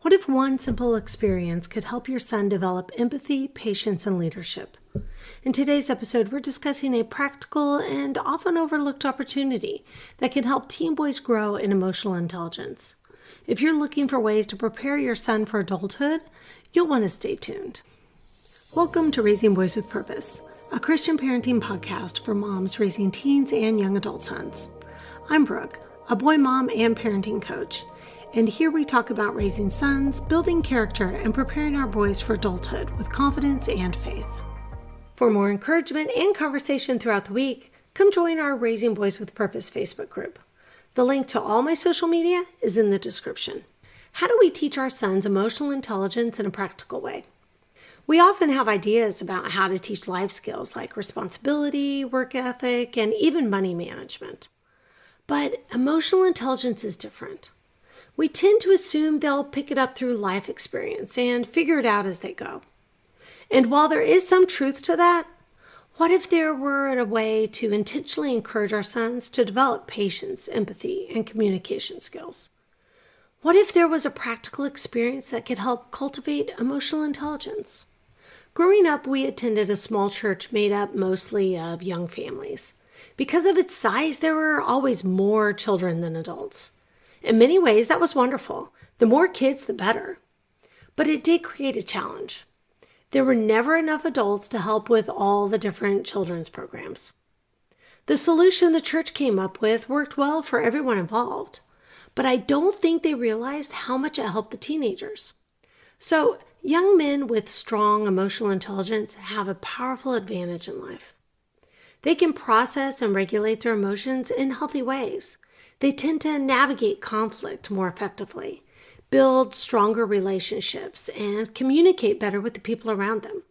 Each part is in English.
What if one simple experience could help your son develop empathy, patience, and leadership? In today's episode, we're discussing a practical and often overlooked opportunity that can help teen boys grow in emotional intelligence. If you're looking for ways to prepare your son for adulthood, you'll want to stay tuned. Welcome to Raising Boys with Purpose, a Christian parenting podcast for moms raising teens and young adult sons. I'm Brooke, a boy mom and parenting coach. And here we talk about raising sons, building character, and preparing our boys for adulthood with confidence and faith. For more encouragement and conversation throughout the week, come join our Raising Boys with Purpose Facebook group. The link to all my social media is in the description. How do we teach our sons emotional intelligence in a practical way? We often have ideas about how to teach life skills like responsibility, work ethic, and even money management. But emotional intelligence is different. We tend to assume they'll pick it up through life experience and figure it out as they go. And while there is some truth to that, what if there were a way to intentionally encourage our sons to develop patience, empathy, and communication skills? What if there was a practical experience that could help cultivate emotional intelligence? Growing up, we attended a small church made up mostly of young families. Because of its size, there were always more children than adults. In many ways, that was wonderful. The more kids, the better. But it did create a challenge. There were never enough adults to help with all the different children's programs. The solution the church came up with worked well for everyone involved, but I don't think they realized how much it helped the teenagers. So, young men with strong emotional intelligence have a powerful advantage in life. They can process and regulate their emotions in healthy ways. They tend to navigate conflict more effectively, build stronger relationships, and communicate better with the people around them.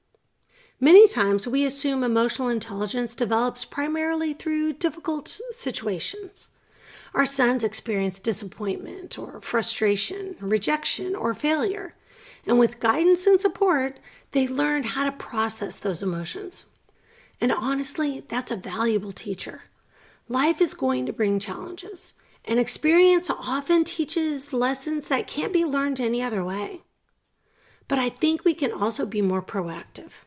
Many times we assume emotional intelligence develops primarily through difficult situations. Our sons experience disappointment or frustration, rejection, or failure, and with guidance and support, they learn how to process those emotions. And honestly, that's a valuable teacher. Life is going to bring challenges, and experience often teaches lessons that can't be learned any other way. But I think we can also be more proactive.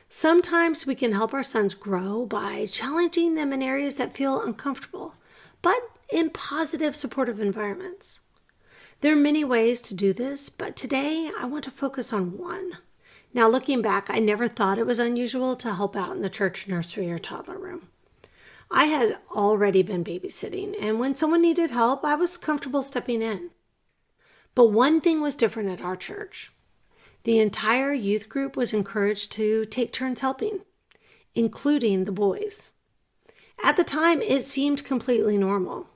Sometimes we can help our sons grow by challenging them in areas that feel uncomfortable, but in positive, supportive environments. There are many ways to do this, but today I want to focus on one. Now, looking back, I never thought it was unusual to help out in the church nursery or toddler room. I had already been babysitting, and when someone needed help, I was comfortable stepping in. But one thing was different at our church. The entire youth group was encouraged to take turns helping, including the boys. At the time, it seemed completely normal.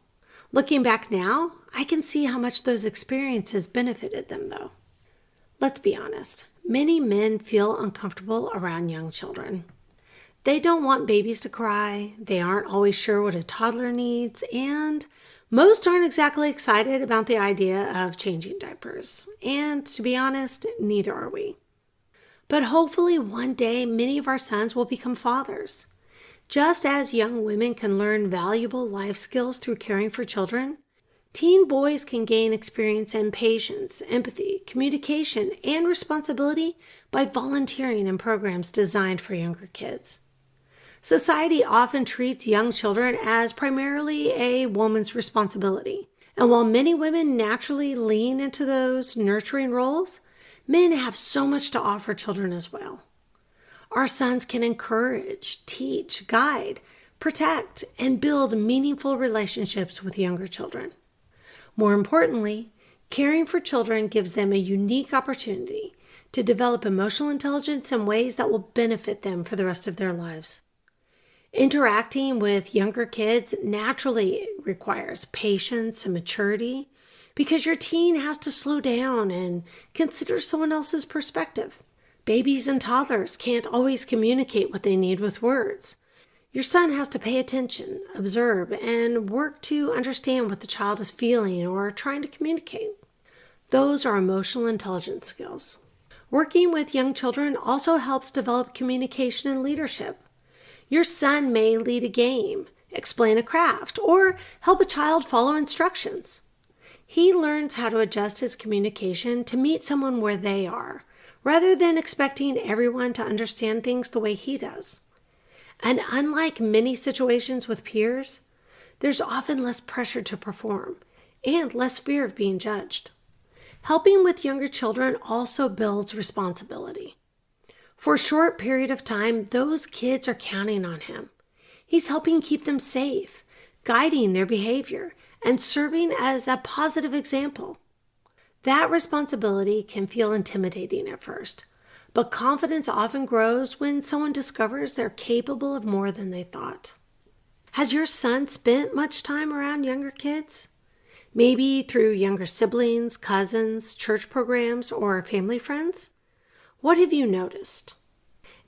Looking back now, I can see how much those experiences benefited them, though. Let's be honest, many men feel uncomfortable around young children. They don't want babies to cry, they aren't always sure what a toddler needs, and most aren't exactly excited about the idea of changing diapers. And to be honest, neither are we. But hopefully one day many of our sons will become fathers. Just as young women can learn valuable life skills through caring for children, teen boys can gain experience in patience, empathy, communication, and responsibility by volunteering in programs designed for younger kids. Society often treats young children as primarily a woman's responsibility. And while many women naturally lean into those nurturing roles, men have so much to offer children as well. Our sons can encourage, teach, guide, protect, and build meaningful relationships with younger children. More importantly, caring for children gives them a unique opportunity to develop emotional intelligence in ways that will benefit them for the rest of their lives. Interacting with younger kids naturally requires patience and maturity because your teen has to slow down and consider someone else's perspective. Babies and toddlers can't always communicate what they need with words. Your son has to pay attention, observe, and work to understand what the child is feeling or trying to communicate. Those are emotional intelligence skills. Working with young children also helps develop communication and leadership. Your son may lead a game, explain a craft, or help a child follow instructions. He learns how to adjust his communication to meet someone where they are, rather than expecting everyone to understand things the way he does. And unlike many situations with peers, there's often less pressure to perform and less fear of being judged. Helping with younger children also builds responsibility. For a short period of time, those kids are counting on him. He's helping keep them safe, guiding their behavior, and serving as a positive example. That responsibility can feel intimidating at first, but confidence often grows when someone discovers they're capable of more than they thought. Has your son spent much time around younger kids? Maybe through younger siblings, cousins, church programs, or family friends? What have you noticed?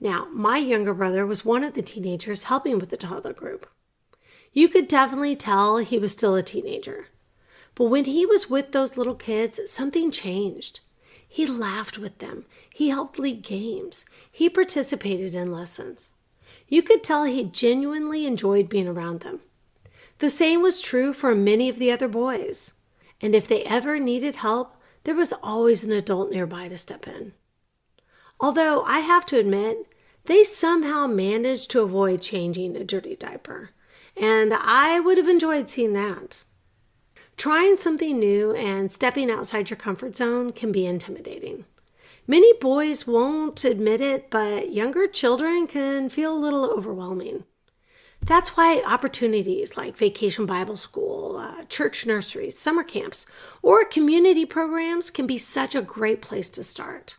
Now, my younger brother was one of the teenagers helping with the toddler group. You could definitely tell he was still a teenager. But when he was with those little kids, something changed. He laughed with them. He helped lead games. He participated in lessons. You could tell he genuinely enjoyed being around them. The same was true for many of the other boys. And if they ever needed help, there was always an adult nearby to step in. Although I have to admit, they somehow managed to avoid changing a dirty diaper. And I would have enjoyed seeing that. Trying something new and stepping outside your comfort zone can be intimidating. Many boys won't admit it, but younger children can feel a little overwhelming. That's why opportunities like Vacation Bible School, church nurseries, summer camps, or community programs can be such a great place to start.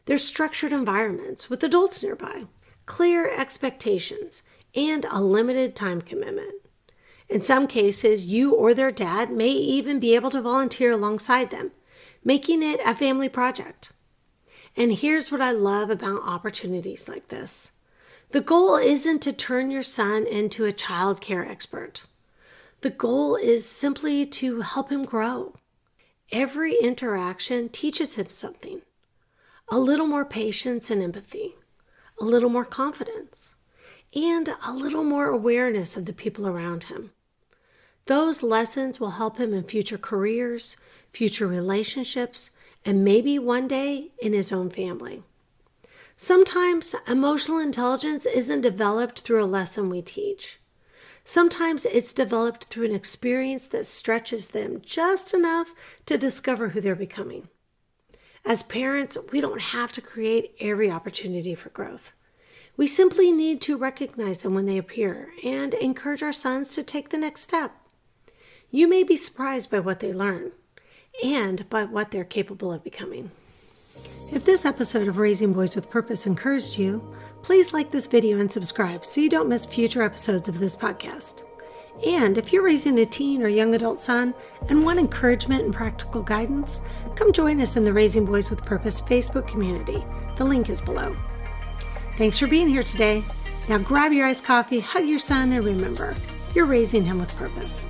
There's structured environments with adults nearby, clear expectations, and a limited time commitment. In some cases, you or their dad may even be able to volunteer alongside them, making it a family project. And here's what I love about opportunities like this. The goal isn't to turn your son into a child care expert. The goal is simply to help him grow. Every interaction teaches him something. A little more patience and empathy, a little more confidence, and a little more awareness of the people around him. Those lessons will help him in future careers, future relationships, and maybe one day in his own family. Sometimes emotional intelligence isn't developed through a lesson we teach. Sometimes it's developed through an experience that stretches them just enough to discover who they're becoming. As parents, we don't have to create every opportunity for growth. We simply need to recognize them when they appear and encourage our sons to take the next step. You may be surprised by what they learn and by what they're capable of becoming. If this episode of Raising Boys with Purpose encouraged you, please like this video and subscribe so you don't miss future episodes of this podcast. And if you're raising a teen or young adult son and want encouragement and practical guidance, come join us in the Raising Boys with Purpose Facebook community. The link is below. Thanks for being here today. Now grab your iced coffee, hug your son, and remember, you're raising him with purpose.